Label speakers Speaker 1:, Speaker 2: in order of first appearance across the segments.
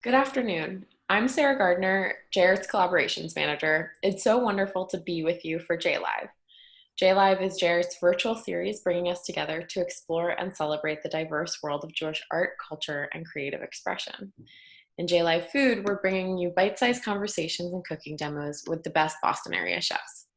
Speaker 1: Good afternoon. I'm Sarah Gardner, Jared's Collaborations Manager. It's so wonderful to be with you for JLive. JLive is Jared's virtual series bringing us together to explore and celebrate the diverse world of Jewish art, culture, and creative expression. In JLive Food, we're bringing you bite-sized conversations and cooking demos with the best Boston area chefs.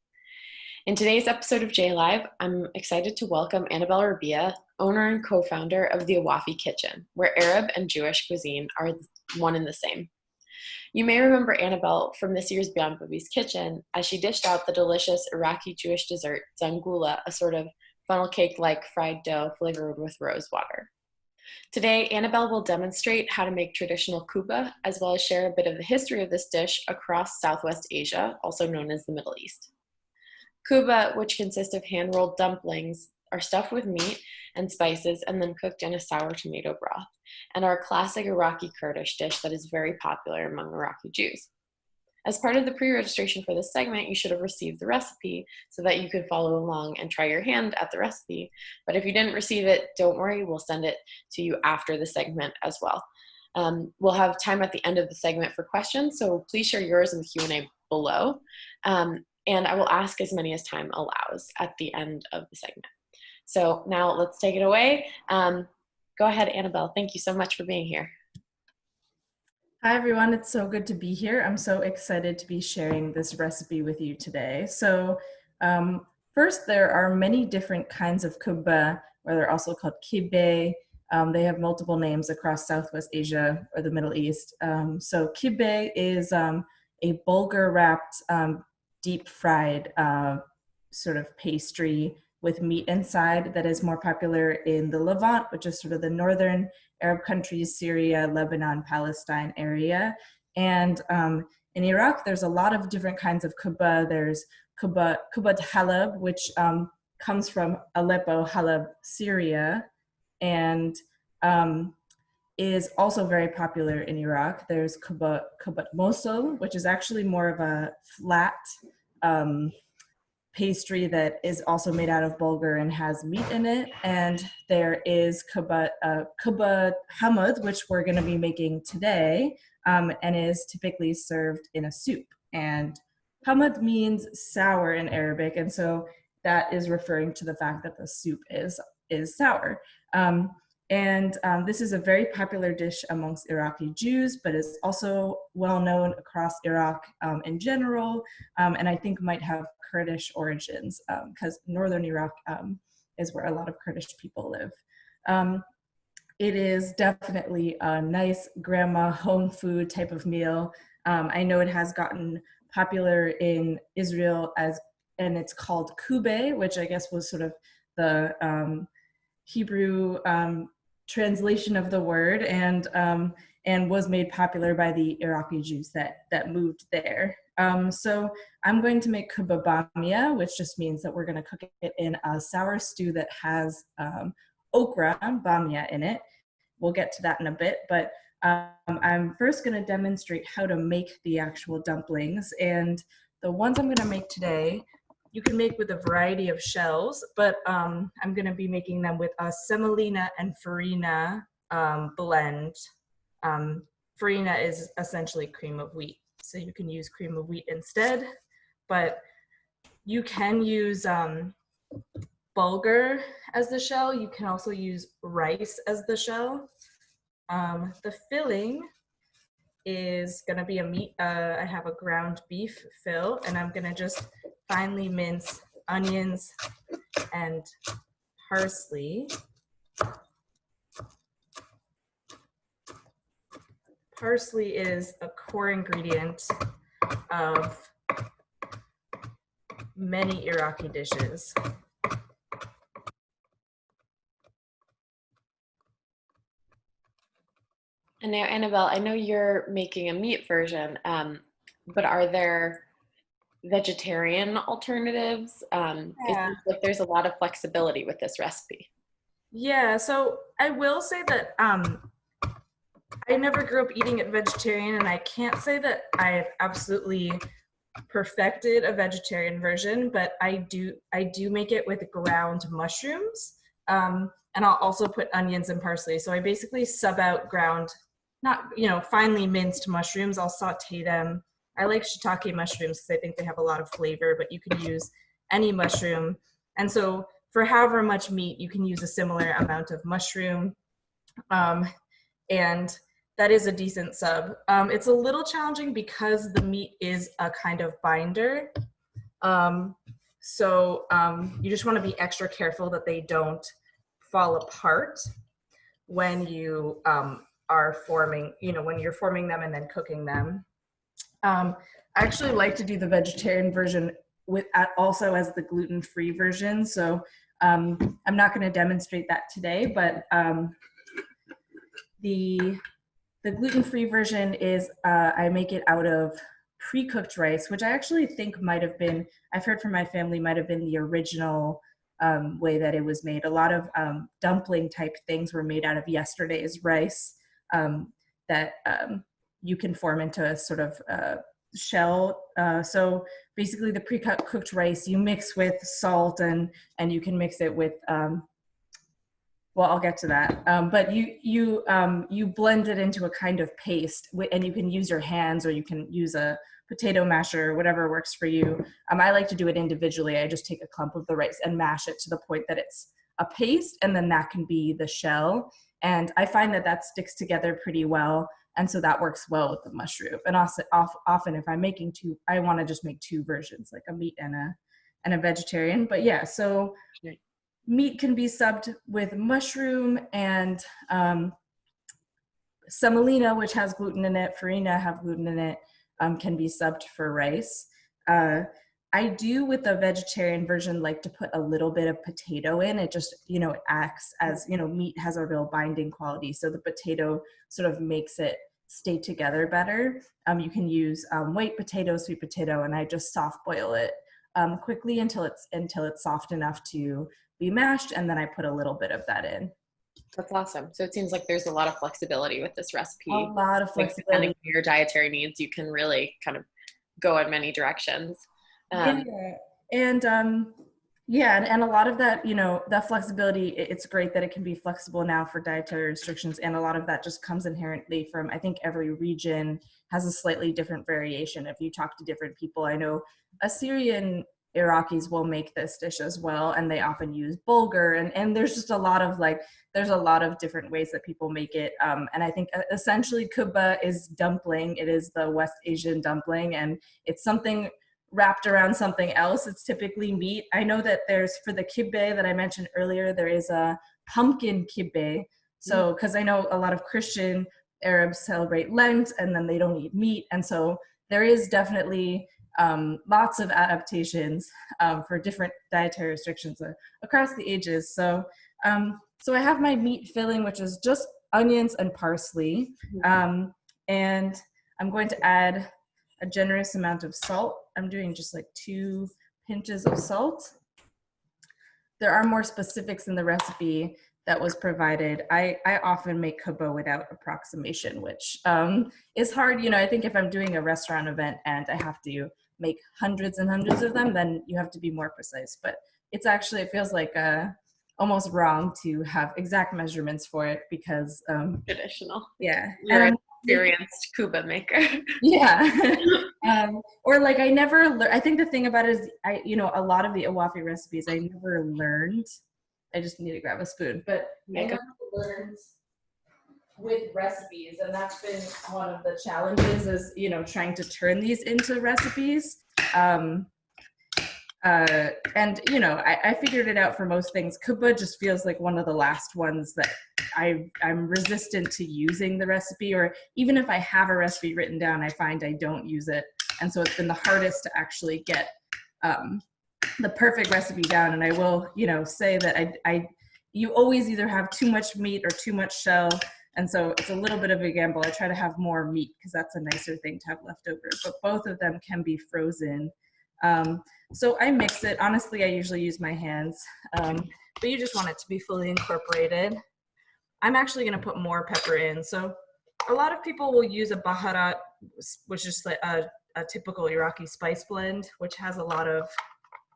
Speaker 1: In today's episode of JLive, I'm excited to welcome Annabel Rabiyah, owner and co-founder of the Awafi Kitchen, where Arab and Jewish cuisine are one and the same. You may remember Annabel from this year's Beyond Bubbie's Kitchen as she dished out the delicious Iraqi Jewish dessert, zangula, a sort of funnel cake-like fried dough flavored with rose water. Today, Annabel will demonstrate how to make traditional kubba, as well as share a bit of the history of this dish across Southwest Asia, also known as the Middle East. Kubba, which consists of hand-rolled dumplings, are stuffed with meat and spices and then cooked in a sour tomato broth, and are a classic Iraqi-Kurdish dish that is very popular among Iraqi Jews. As part of the pre-registration for this segment, you should have received the recipe so that you could follow along and try your hand at the recipe. But if you didn't receive it, don't worry, we'll send it to you after the segment as well. We'll have time at the end of the segment for questions, so please share yours in the Q&A below. And I will ask as many as time allows at the end of the segment. So now let's take it away. Go ahead, Annabel. Thank you so much for being here.
Speaker 2: Hi, everyone. It's so good to be here. I'm so excited to be sharing this recipe with you today. So first, there are many different kinds of kubba, or they're also called kibbe. They have multiple names across Southwest Asia or the Middle East. So kibbe is a bulgur-wrapped, deep-fried sort of pastry with meat inside that is more popular in the Levant, which is sort of the northern Arab countries, Syria, Lebanon, Palestine area. And in Iraq, there's a lot of different kinds of kubba. There's kubba Halab, which comes from Aleppo, Halab, Syria, and is also very popular in Iraq. There's kubba Mosul, which is actually more of a flat pastry that is also made out of bulgur and has meat in it. And there is kubba hamad, which we're going to be making today, and is typically served in a soup. And hamad means sour in Arabic, and so that is referring to the fact that the soup is sour. This is a very popular dish amongst Iraqi Jews, but is also well known across Iraq in general, and I think might have Kurdish origins because northern Iraq is where a lot of Kurdish people live. It is definitely a nice grandma home food type of meal. I know it has gotten popular in Israel and it's called kubbe, which I guess was sort of the Hebrew translation of the word, and was made popular by the Iraqi Jews that moved there. So I'm going to make kubba bamia, which just means that we're going to cook it in a sour stew that has okra, bamia, in it. We'll get to that in a bit, but I'm first going to demonstrate how to make the actual dumplings. And the ones I'm going to make today, you can make with a variety of shells, but I'm going to be making them with a semolina and farina blend. Farina is essentially cream of wheat, so you can use cream of wheat instead, but you can use bulgur as the shell. You can also use rice as the shell. The filling is going to be a meat. I have a ground beef fill, and I'm going to just finely mince onions and parsley. Parsley is a core ingredient of many Iraqi dishes.
Speaker 1: And now, Annabel, I know you're making a meat version, but are there vegetarian alternatives? It seems like there's a lot of flexibility with this recipe.
Speaker 2: Yeah, so I will say that I never grew up eating it vegetarian, and I can't say that I've absolutely perfected a vegetarian version, but I do make it with ground mushrooms, and I'll also put onions and parsley. So I basically sub out ground not, finely minced mushrooms. I'll saute them. I like shiitake mushrooms because I think they have a lot of flavor, but you can use any mushroom. And so for however much meat, you can use a similar amount of mushroom. And that is a decent sub. It's a little challenging because the meat is a kind of binder. So you just want to be extra careful that they don't fall apart when you are forming, when you're forming them and then cooking them. I actually like to do the vegetarian version also as the gluten-free version. So I'm not going to demonstrate that today, but the gluten-free version is I make it out of pre-cooked rice, which I actually think might have been, I've heard from my family, might have been the original way that it was made. A lot of dumpling type things were made out of yesterday's rice that you can form into a sort of shell. So basically the pre-cooked rice you mix with salt and you can mix it with, well, I'll get to that. But you blend it into a kind of paste, and you can use your hands or you can use a potato masher, whatever works for you. I like to do it individually. I just take a clump of the rice and mash it to the point that it's a paste, and then that can be the shell. And I find that sticks together pretty well. And so that works well with the mushroom. And also, often if I'm making two, I want to just make two versions, like a meat and a vegetarian. But yeah, so meat can be subbed with mushroom, and semolina, which has gluten in it, farina have gluten in it, can be subbed for rice. I do, with the vegetarian version, like to put a little bit of potato in. It just, it acts as, meat has a real binding quality. So the potato sort of makes it stay together better. You can use white potato, sweet potato, and I just soft boil it quickly until it's soft enough to be mashed, and then I put a little bit of that in.
Speaker 1: That's awesome. So it seems like there's a lot of flexibility with this recipe.
Speaker 2: A lot of flexibility.
Speaker 1: Like, depending on your dietary needs, you can really kind of go in many directions.
Speaker 2: And a lot of that, that flexibility, it's great that it can be flexible now for dietary restrictions. And a lot of that just comes inherently from, I think every region has a slightly different variation. If you talk to different people, I know Assyrian Iraqis will make this dish as well, and they often use bulgur, and there's just a lot of different ways that people make it. And I think essentially kubba is dumpling. It is the West Asian dumpling, and it's something wrapped around something else. It's typically meat. I know that there's, for the kibbeh that I mentioned earlier, there is a pumpkin kibbeh. So, because I know a lot of Christian Arabs celebrate Lent and then they don't eat meat. And so there is definitely lots of adaptations for different dietary restrictions across the ages. So, so I have my meat filling, which is just onions and parsley. And I'm going to add a generous amount of salt. I'm doing just like 2 pinches of salt. There are more specifics in the recipe that was provided. I often make kubba without approximation, which is hard. I think if I'm doing a restaurant event and I have to make hundreds and hundreds of them, then you have to be more precise. But it's actually, it feels like almost wrong to have exact measurements for it because
Speaker 1: traditional.
Speaker 2: Yeah.
Speaker 1: You're an experienced kubba maker.
Speaker 2: Yeah. Or like I think the thing about it is a lot of the Awafi recipes I never learned. I just need to grab a spoon, but I never learned with recipes, and that's been one of the challenges is trying to turn these into recipes. And I figured it out for most things. Kubba just feels like one of the last ones that I'm resistant to using the recipe, or even if I have a recipe written down, I find I don't use it. And so it's been the hardest to actually get the perfect recipe down. And I will, say that you always either have too much meat or too much shell. And so it's a little bit of a gamble. I try to have more meat because that's a nicer thing to have left over, but both of them can be frozen. So I mix it. Honestly, I usually use my hands, but you just want it to be fully incorporated. I'm actually going to put more pepper in. So a lot of people will use a baharat, which is like a typical Iraqi spice blend, which has a lot of,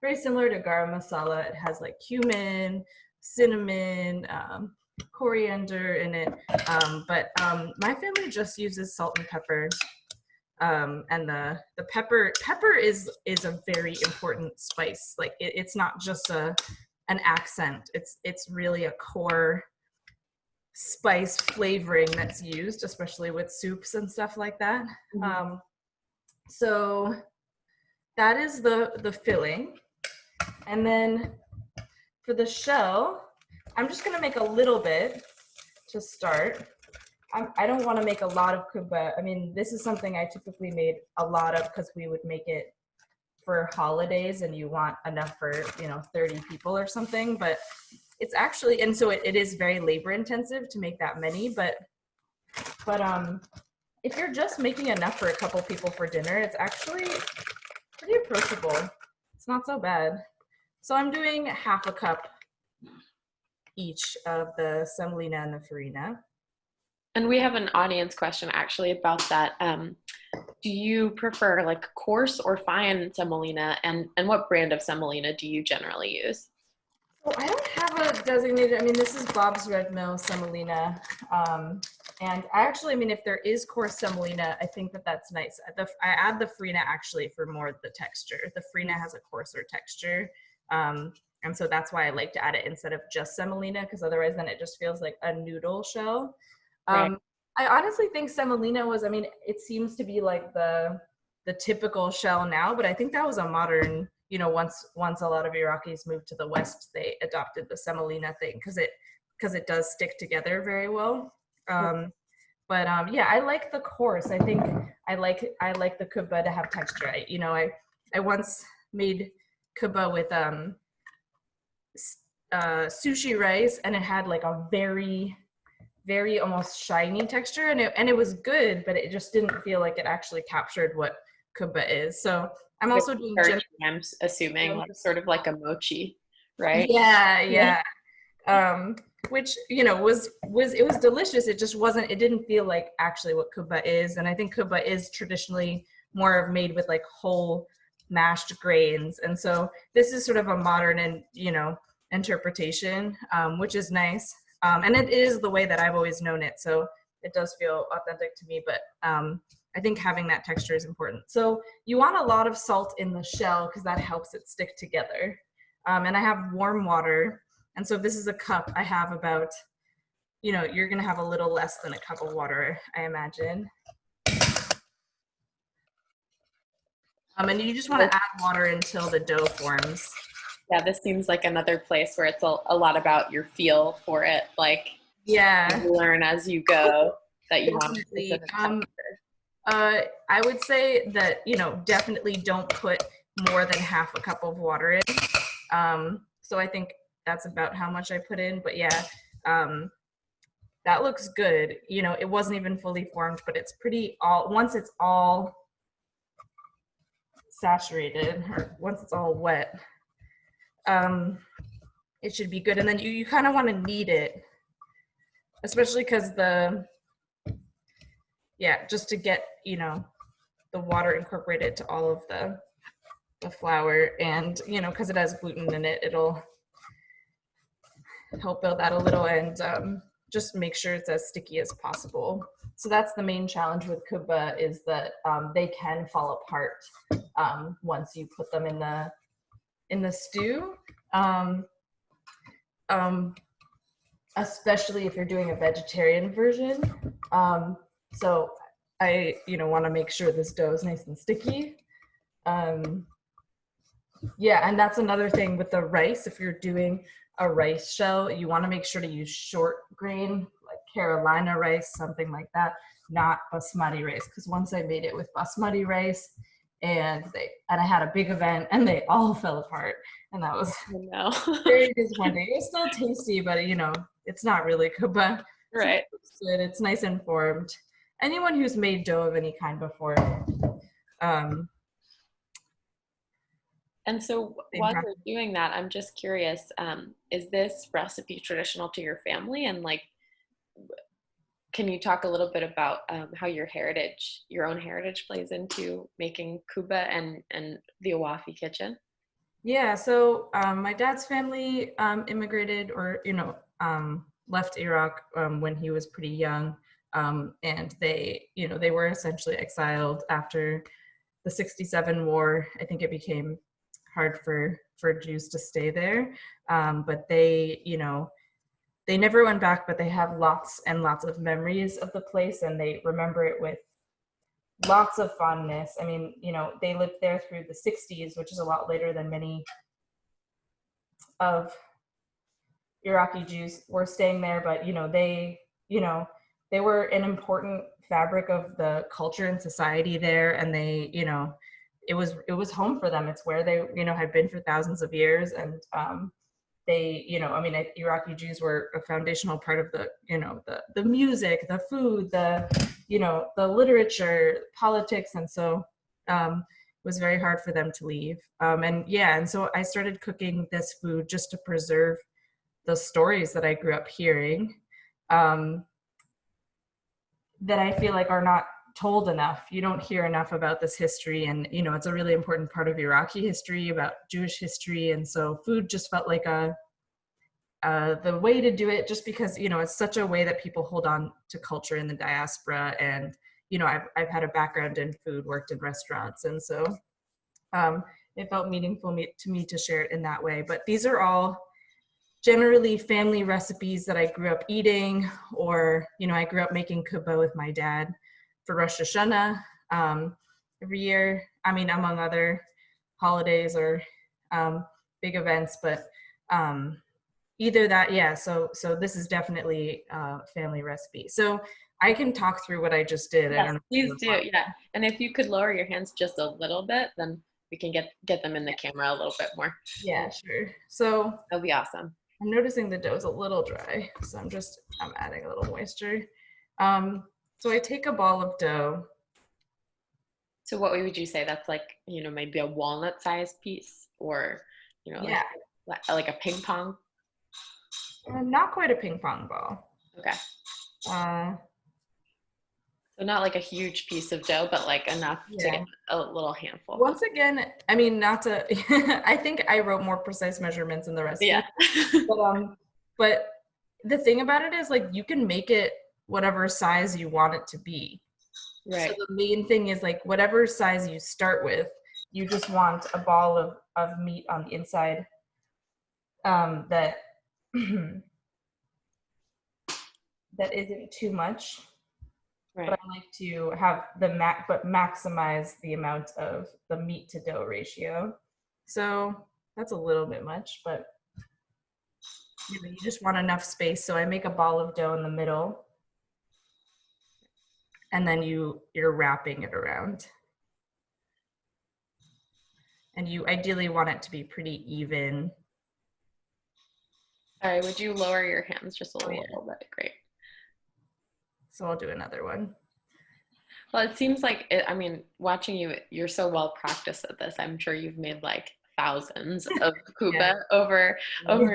Speaker 2: very similar to garam masala. It has like cumin, cinnamon, coriander in it, but my family just uses salt and pepper. And the pepper is a very important spice. Like it's not just an accent. It's really a core spice flavoring that's used, especially with soups and stuff like that. So that is the filling. And then for the shell, I'm just gonna make a little bit to start. I don't want to make a lot of kubba. I mean, this is something I typically made a lot of because we would make it for holidays and you want enough for, 30 people or something. But it's actually, and so it is very labor intensive to make that many. But if you're just making enough for a couple people for dinner, it's actually pretty approachable. It's not so bad. So I'm doing half a cup each of the semolina and the farina.
Speaker 1: And we have an audience question actually about that. Do you prefer like coarse or fine semolina, and what brand of semolina do you generally use?
Speaker 2: Well, I don't have a designated, I mean, this is Bob's Red Mill semolina. And if there is coarse semolina, I think that's nice. I add the farina actually for more of the texture. The farina has a coarser texture. And so that's why I like to add it instead of just semolina, because otherwise then it just feels like a noodle shell.
Speaker 1: Right.
Speaker 2: I honestly think semolina was, it seems to be like the typical shell now, but I think that was a modern, once a lot of Iraqis moved to the West, they adopted the semolina thing because it does stick together very well. I like the coarse. I think I like the kubba to have texture. I once made kubba with sushi rice, and it had like a very, very almost shiny texture, and it was good, but it just didn't feel like it actually captured what kubba is. So I'm also doing
Speaker 1: I'm assuming like sort of like a mochi, right?
Speaker 2: Yeah. Which was delicious. It just wasn't. It didn't feel like actually what kubba is, and I think kubba is traditionally more made with like whole mashed grains, and so this is sort of a modern and interpretation, which is nice. And it is the way that I've always known it, so it does feel authentic to me, but I think having that texture is important. So you want a lot of salt in the shell because that helps it stick together. And I have warm water, and so if this is a cup, I have about, you're gonna have a little less than a cup of water, I imagine. And you just want to add water until the dough forms.
Speaker 1: Yeah, this seems like another place where it's a lot about your feel for it. Like,
Speaker 2: yeah,
Speaker 1: you learn as you go that you
Speaker 2: definitely.
Speaker 1: want
Speaker 2: I would say that, definitely don't put more than half a cup of water in. So I think that's about how much I put in, but yeah, that looks good. It wasn't even fully formed, but it's once it's all saturated, or once it's all wet, it should be good. And then you kind of want to knead it, especially because just to get, the water incorporated to all of the flour, and, because it has gluten in it, it'll help build that a little, and just make sure it's as sticky as possible. So that's the main challenge with kubba, is that they can fall apart once you put them in the stew. Especially if you're doing a vegetarian version. So I, want to make sure this dough is nice and sticky. And that's another thing with the rice. If you're doing a rice shell, you want to make sure to use short grain, like Carolina rice, something like that, not basmati rice. Because once I made it with basmati rice, and I had a big event, and they all fell apart, and that was very disappointing. It was still tasty, but it's not really kubba.
Speaker 1: Right.
Speaker 2: So it's nice and formed. Anyone who's made dough of any kind before.
Speaker 1: And so while you're doing that, I'm just curious, is this recipe traditional to your family? And like, can you talk a little bit about how your own heritage plays into making kubba and the Awafi Kitchen?
Speaker 2: Yeah, so my dad's family immigrated, or left Iraq when he was pretty young, and they were essentially exiled after the '67 war. I think it became hard for Jews to stay there, but they never went back, but they have lots and lots of memories of the place, and they remember it with lots of fondness. I mean, they lived there through the '60s, which is a lot later than many of Iraqi Jews were staying there, but they were an important fabric of the culture and society there, and it was home for them. It's where they had been for thousands of years, and Iraqi Jews were a foundational part of the music, the food, the literature, politics, and so it was very hard for them to leave. And so I started cooking this food just to preserve the stories that I grew up hearing, that I feel like are not told enough. You don't hear enough about this history, and it's a really important part of Iraqi history, about Jewish history, and so food just felt like the way to do it, just because it's such a way that people hold on to culture in the diaspora. And I've had a background in food, worked in restaurants, and so it felt meaningful to me to share it in that way. But these are all generally family recipes that I grew up eating, or I grew up making kubba with my dad for Rosh Hashanah every year. I mean, among other holidays or big events, but either that, yeah. So this is definitely a family recipe. So I can talk through what I just did.
Speaker 1: Yes,
Speaker 2: I don't know.
Speaker 1: please do. Yeah, and if you could lower your hands just a little bit, then we can get them in the camera a little bit more.
Speaker 2: Yeah, sure. So
Speaker 1: that'll be awesome.
Speaker 2: I'm noticing the dough's a little dry, so I'm adding a little moisture. So I take a ball of dough.
Speaker 1: So what would you say? That's like, maybe a walnut sized piece, or,
Speaker 2: Yeah.
Speaker 1: like a ping pong?
Speaker 2: Not quite a ping pong ball.
Speaker 1: Okay.
Speaker 2: Uh,
Speaker 1: So not like a huge piece of dough, but like enough to get a little handful.
Speaker 2: Once again, I mean, not to, I think I wrote more precise measurements in the recipe.
Speaker 1: Yeah.
Speaker 2: But the thing about it is, like, you can make it whatever size you want it to be.
Speaker 1: Right.
Speaker 2: So the main thing is, like, whatever size you start with, you just want a ball of meat on the inside that that isn't too much. Right. But I like to have maximize the amount of the meat to dough ratio. So that's a little bit much, but you just want enough space. So I make a ball of dough in the middle, and then you're wrapping it around. And you ideally want it to be pretty even.
Speaker 1: Sorry, would you lower your hands just a little bit? Great.
Speaker 2: So I'll do another one.
Speaker 1: Well, it seems like, watching you, you're so well practiced at this. I'm sure you've made like thousands of kubba over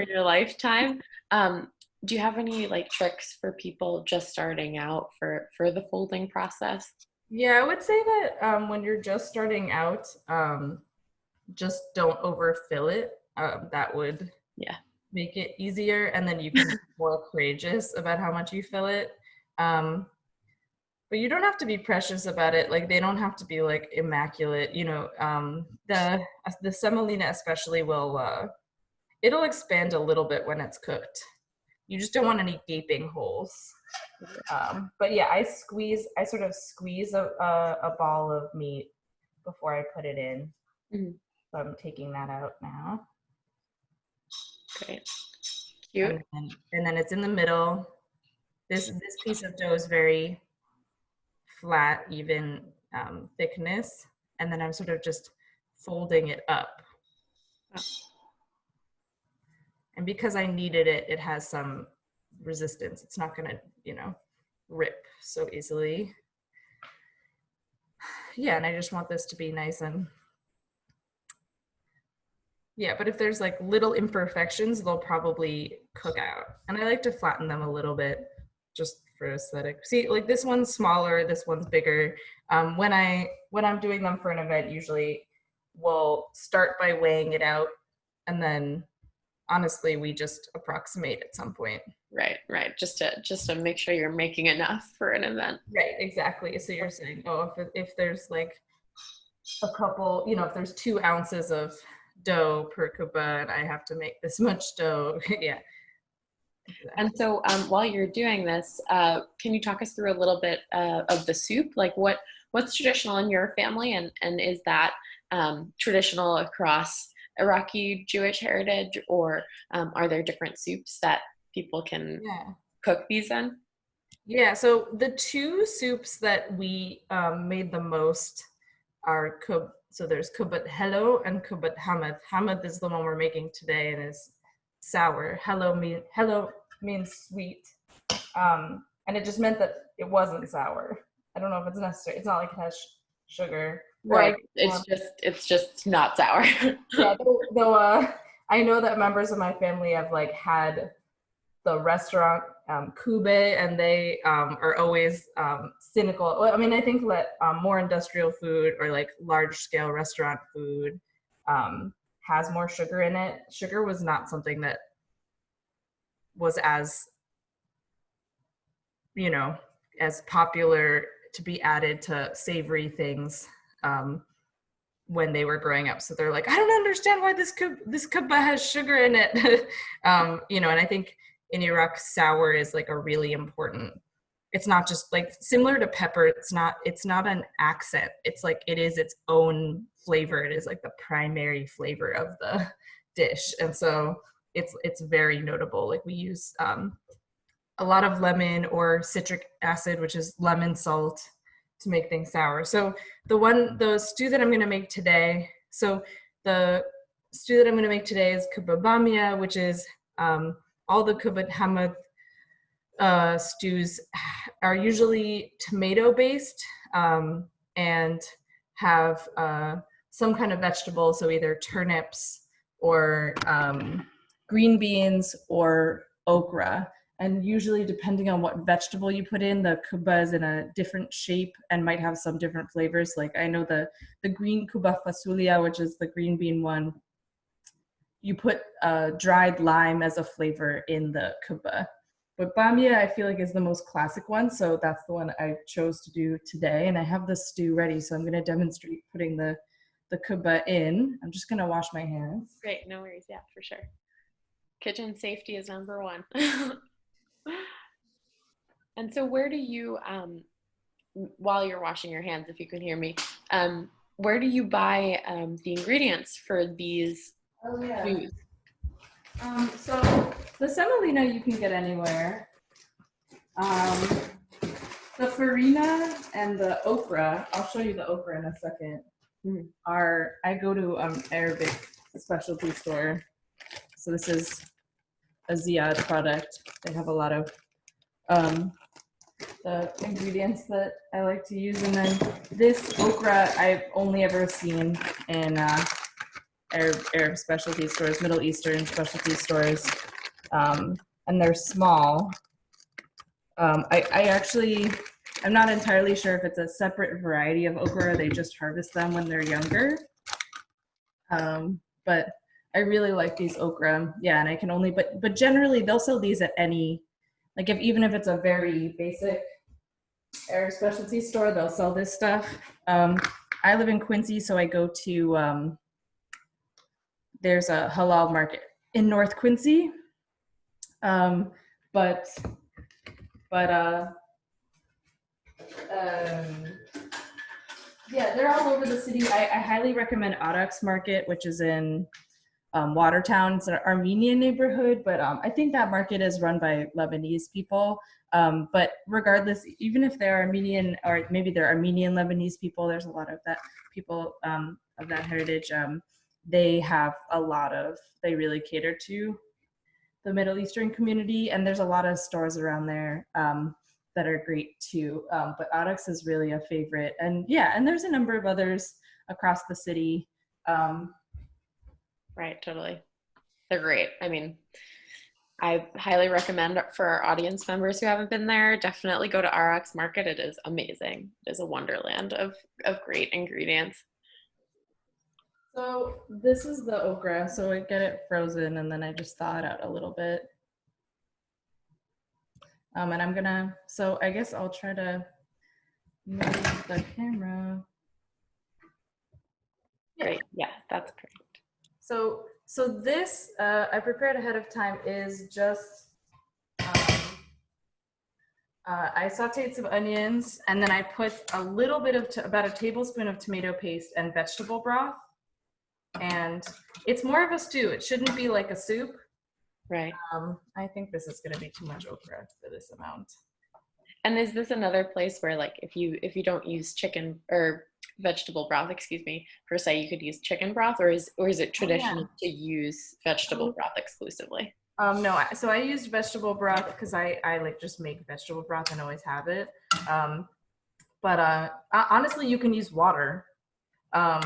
Speaker 1: your lifetime. Do you have any like tricks for people just starting out for the folding process?
Speaker 2: Yeah, I would say that when you're just starting out, just don't overfill it. That would make it easier, and then you can be more courageous about how much you fill it. But you don't have to be precious about it. Like, they don't have to be like immaculate. The semolina especially it'll expand a little bit when it's cooked. You just don't want any gaping holes. But yeah, I sort of squeeze a ball of meat before I put it in. Mm-hmm. So I'm taking that out now.
Speaker 1: Great. Cute.
Speaker 2: And then it's in the middle. This piece of dough is very flat, even thickness. And then I'm sort of just folding it up. Oh. And because I kneaded it, it has some resistance. It's not gonna, rip so easily. Yeah, and I just want this to be nice and, but if there's like little imperfections, they'll probably cook out. And I like to flatten them a little bit just for aesthetic. See, like, this one's smaller, this one's bigger. When I'm doing them for an event, usually we'll start by weighing it out, and then honestly, we just approximate at some point.
Speaker 1: Right. Just to make sure you're making enough for an event.
Speaker 2: Right, exactly. So you're saying, oh, if there's like a couple, if there's 2 ounces of dough per kubba and I have to make this much dough. Yeah. Exactly.
Speaker 1: And so while you're doing this, can you talk us through a little bit of the soup? Like what's traditional in your family, and is that traditional across Iraqi Jewish heritage, or are there different soups that people can cook these in?
Speaker 2: Yeah, so the 2 soups that we made the most are so there's kubbat hello and kubbat hamad. Hamad is the one we're making today and is sour. Hello means sweet, and it just meant that it wasn't sour. I don't know if it's necessary. It's not like it has sugar.
Speaker 1: Right. It's just not sour.
Speaker 2: Yeah, though I know that members of my family have like had the restaurant kubba, and they are always cynical. Well, I mean, I think that more industrial food or like large scale restaurant food has more sugar in it. Sugar was not something that was as as popular to be added to savory things when they were growing up. So they're like, I don't understand why this kubba has sugar in it. And I think in Iraq, sour is like a really important, it's not just like similar to pepper. It's not an accent. It's like, it is its own flavor. It is like the primary flavor of the dish. And so it's very notable. Like we use a lot of lemon or citric acid, which is lemon salt, to make things sour. So the stew that I'm going to make today, is kubba bamia, which is all the kubba hamad stews are usually tomato based and have some kind of vegetable, so either turnips or green beans or okra. And usually, depending on what vegetable you put in, the kubba is in a different shape and might have some different flavors. Like I know the green kubba fasulia, which is the green bean one, you put dried lime as a flavor in the kubba. But bamia, I feel like, is the most classic one, so that's the one I chose to do today. And I have the stew ready, so I'm going to demonstrate putting the kubba in. I'm just going to wash my hands.
Speaker 1: Great, no worries. Yeah, for sure. Kitchen safety is number one. And so where do you, while you're washing your hands, if you can hear me, where do you buy the ingredients for these foods?
Speaker 2: So the semolina you can get anywhere. The farina and the okra, I'll show you the okra in a second, I go to Arabic specialty store. So this is a Ziyad product. They have a lot of the ingredients that I like to use. And then this okra I've only ever seen in Arab specialty stores, Middle Eastern specialty stores, and they're small. I'm not entirely sure if it's a separate variety of okra, they just harvest them when they're younger. But I really like these okra. Yeah, and I can only, but generally they'll sell these at any, like even if it's a very basic Arab specialty store, they'll sell this stuff. I live in Quincy, so I go to, there's a halal market in North Quincy. Yeah, they're all over the city. I highly recommend Arak's Market, which is in Watertown. It's an Armenian neighborhood, but I think that market is run by Lebanese people. But regardless, even if they're Armenian, or maybe they're Armenian Lebanese people, there's a lot of that people of that heritage. They really cater to the Middle Eastern community, and there's a lot of stores around there that are great too. But Arak's is really a favorite. And yeah, and there's a number of others across the city.
Speaker 1: Right, totally. They're great. I mean, I highly recommend for our audience members who haven't been there, definitely go to Iraqi Market. It is amazing. It is a wonderland of great ingredients.
Speaker 2: So this is the okra. So I get it frozen and then I just thaw it out a little bit. And I'm gonna, so I guess I'll try to move the camera. Yeah.
Speaker 1: Great. Yeah, that's great.
Speaker 2: So this I prepared ahead of time is just um, I sauteed some onions, and then I put a little bit of about a tablespoon of tomato paste and vegetable broth. And it's more of a stew. It shouldn't be like a soup.
Speaker 1: Right.
Speaker 2: I think this is going to be too much okra for this amount.
Speaker 1: And is this another place where, like, if you don't use chicken or vegetable broth, excuse me, per se, you could use chicken broth, or is it traditional to use vegetable broth exclusively?
Speaker 2: No, so I used vegetable broth because I like just make vegetable broth and always have it. But honestly, you can use water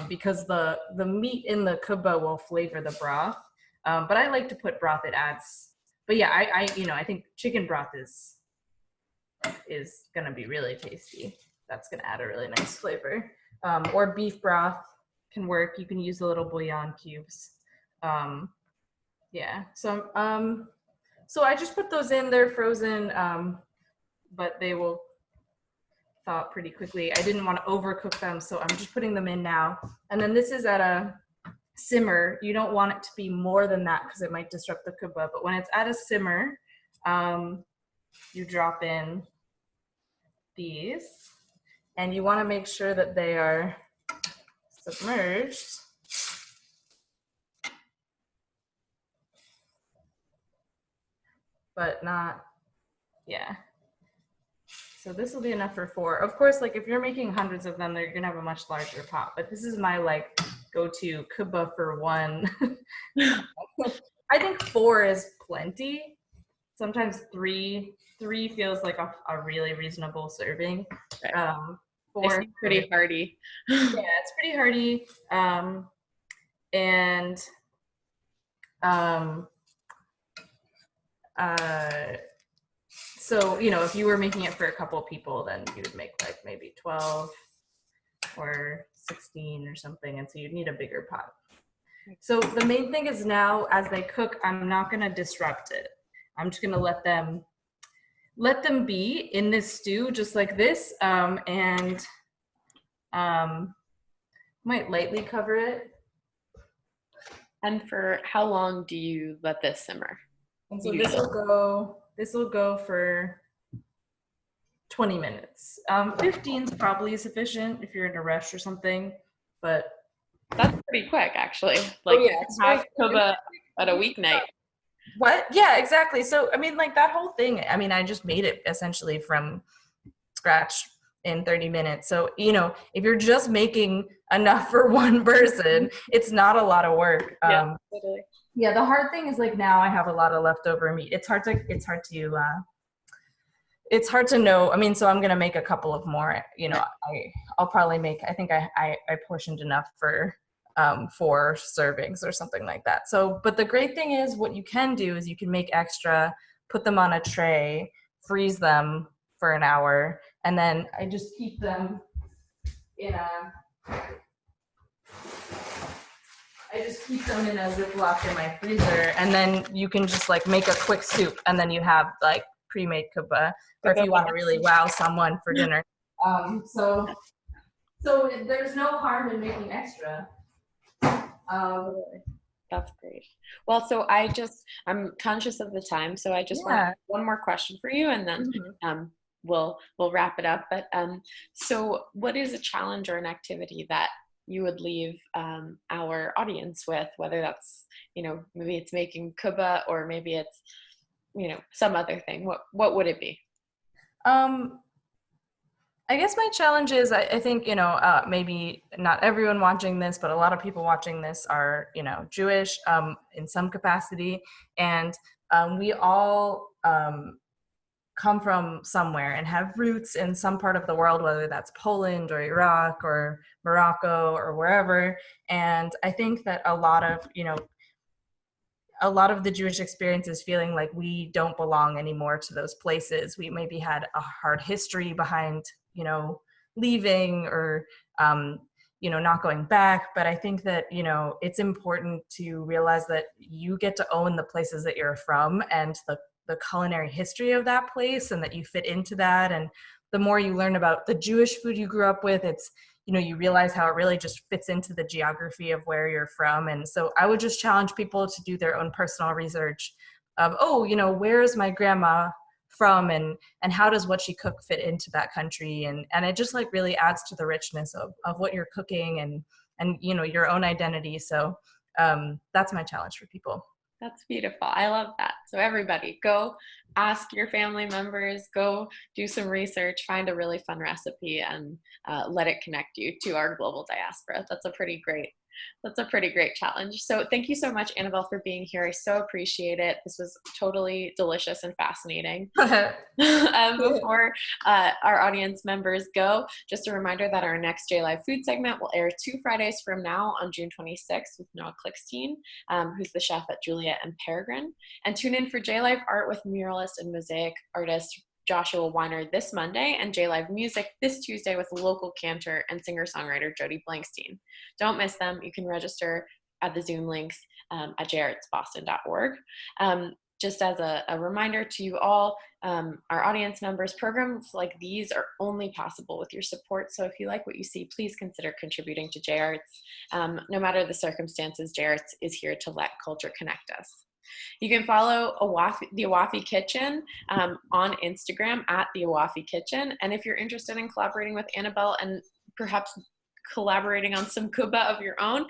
Speaker 2: because the meat in the kubba will flavor the broth. But I like to put broth. It adds. But yeah, I think chicken broth is gonna be really tasty. That's gonna add a really nice flavor. Or beef broth can work. You can use the little bouillon cubes. Yeah. So I just put those in. They're frozen, but they will thaw pretty quickly. I didn't want to overcook them, so I'm just putting them in now. And then this is at a simmer. You don't want it to be more than that because it might disrupt the kubba. But when it's at a simmer, you drop in these, and you want to make sure that they are submerged. But not, yeah. So this will be enough for 4. Of course, like if you're making hundreds of them, they're gonna have a much larger pot. But this is my like go-to kubba for 1. I think 4 is plenty. Sometimes 3 feels like a really reasonable serving.
Speaker 1: Right.
Speaker 2: 4
Speaker 1: They seem pretty hearty.
Speaker 2: Yeah, it's pretty hearty. And so, if you were making it for a couple of people, then you would make like maybe 12 or 16 or something. And so you'd need a bigger pot. So the main thing is now as they cook, I'm not going to disrupt it. I'm just going to let them be in this stew just like this. And might lightly cover it.
Speaker 1: And for how long do you let this simmer?
Speaker 2: And so this will go for 20 minutes. 15 is probably sufficient if you're in a rush or something, but
Speaker 1: that's pretty quick actually. Like half kubba at a weeknight.
Speaker 2: What? Yeah, exactly. So I mean, like that whole thing, I mean, I just made it essentially from scratch in 30 minutes. So, if you're just making enough for one person, it's not a lot of work.
Speaker 1: Yeah, totally.
Speaker 2: Yeah, the hard thing is like now I have a lot of leftover meat. It's hard to know. I mean, so I'm gonna make a couple of more. I'll probably make. I think I portioned enough for 4 servings or something like that. So, but the great thing is, what you can do is you can make extra, put them on a tray, freeze them for an hour, and then I just keep them in a. I just keep them in a Ziploc in my freezer, and then you can just like make a quick soup, and then you have like pre-made kubba, or if you want to really wow someone for dinner. So there's no harm in making extra.
Speaker 1: That's great. Well, so I'm conscious of the time, so I just want one more question for you, and then we'll wrap it up. But so what is a challenge or an activity that you would leave our audience with, whether that's, maybe it's making kubba or maybe it's, some other thing? What would it be?
Speaker 2: I guess my challenge is, I think, maybe not everyone watching this, but a lot of people watching this are, Jewish in some capacity. And we all come from somewhere and have roots in some part of the world, whether that's Poland or Iraq or Morocco or wherever. And I think that a lot of the Jewish experience is feeling like we don't belong anymore to those places. We maybe had a hard history behind, leaving or, not going back. But I think that, it's important to realize that you get to own the places that you're from and the the culinary history of that place and that you fit into that. And the more you learn about the Jewish food you grew up with, it's, you realize how it really just fits into the geography of where you're from. And so I would just challenge people to do their own personal research of, where is my grandma from, and how does what she cooked fit into that country, and it just like really adds to the richness of what you're cooking, and your own identity. So that's my challenge for people.
Speaker 1: That's beautiful. I love that. So everybody, go ask your family members, go do some research, find a really fun recipe, and let it connect you to our global diaspora. That's a pretty great challenge. So thank you so much, Annabel, for being here. I so appreciate it. This was totally delicious and fascinating. Before our audience members go, just a reminder that our next JLive food segment will air 2 Fridays from now on June 26th with Noah Klickstein, who's the chef at Juliet and Peregrine. And tune in for JLive art with muralist and mosaic artist Joshua Weiner this Monday, and JLive music this Tuesday with local cantor and singer-songwriter Jody Blankstein. Don't miss them. You can register at the Zoom links at jarrettsboston.org. Just as a reminder to you all, our audience members, programs like these are only possible with your support. So if you like what you see, please consider contributing to JARTS. No matter the circumstances, JARTS is here to let culture connect us. You can follow the Awafi Kitchen on Instagram at the Awafi Kitchen. And if you're interested in collaborating with Annabel and perhaps collaborating on some kubba of your own,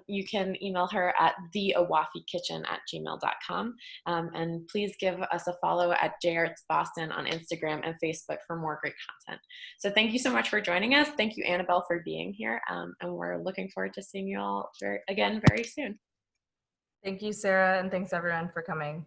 Speaker 1: you can email her at theawafikitchen@gmail.com. And please give us a follow at JArtsBoston on Instagram and Facebook for more great content. So thank you so much for joining us. Thank you, Annabel, for being here. And we're looking forward to seeing you all again very soon.
Speaker 2: Thank you, Sarah, and thanks everyone for coming.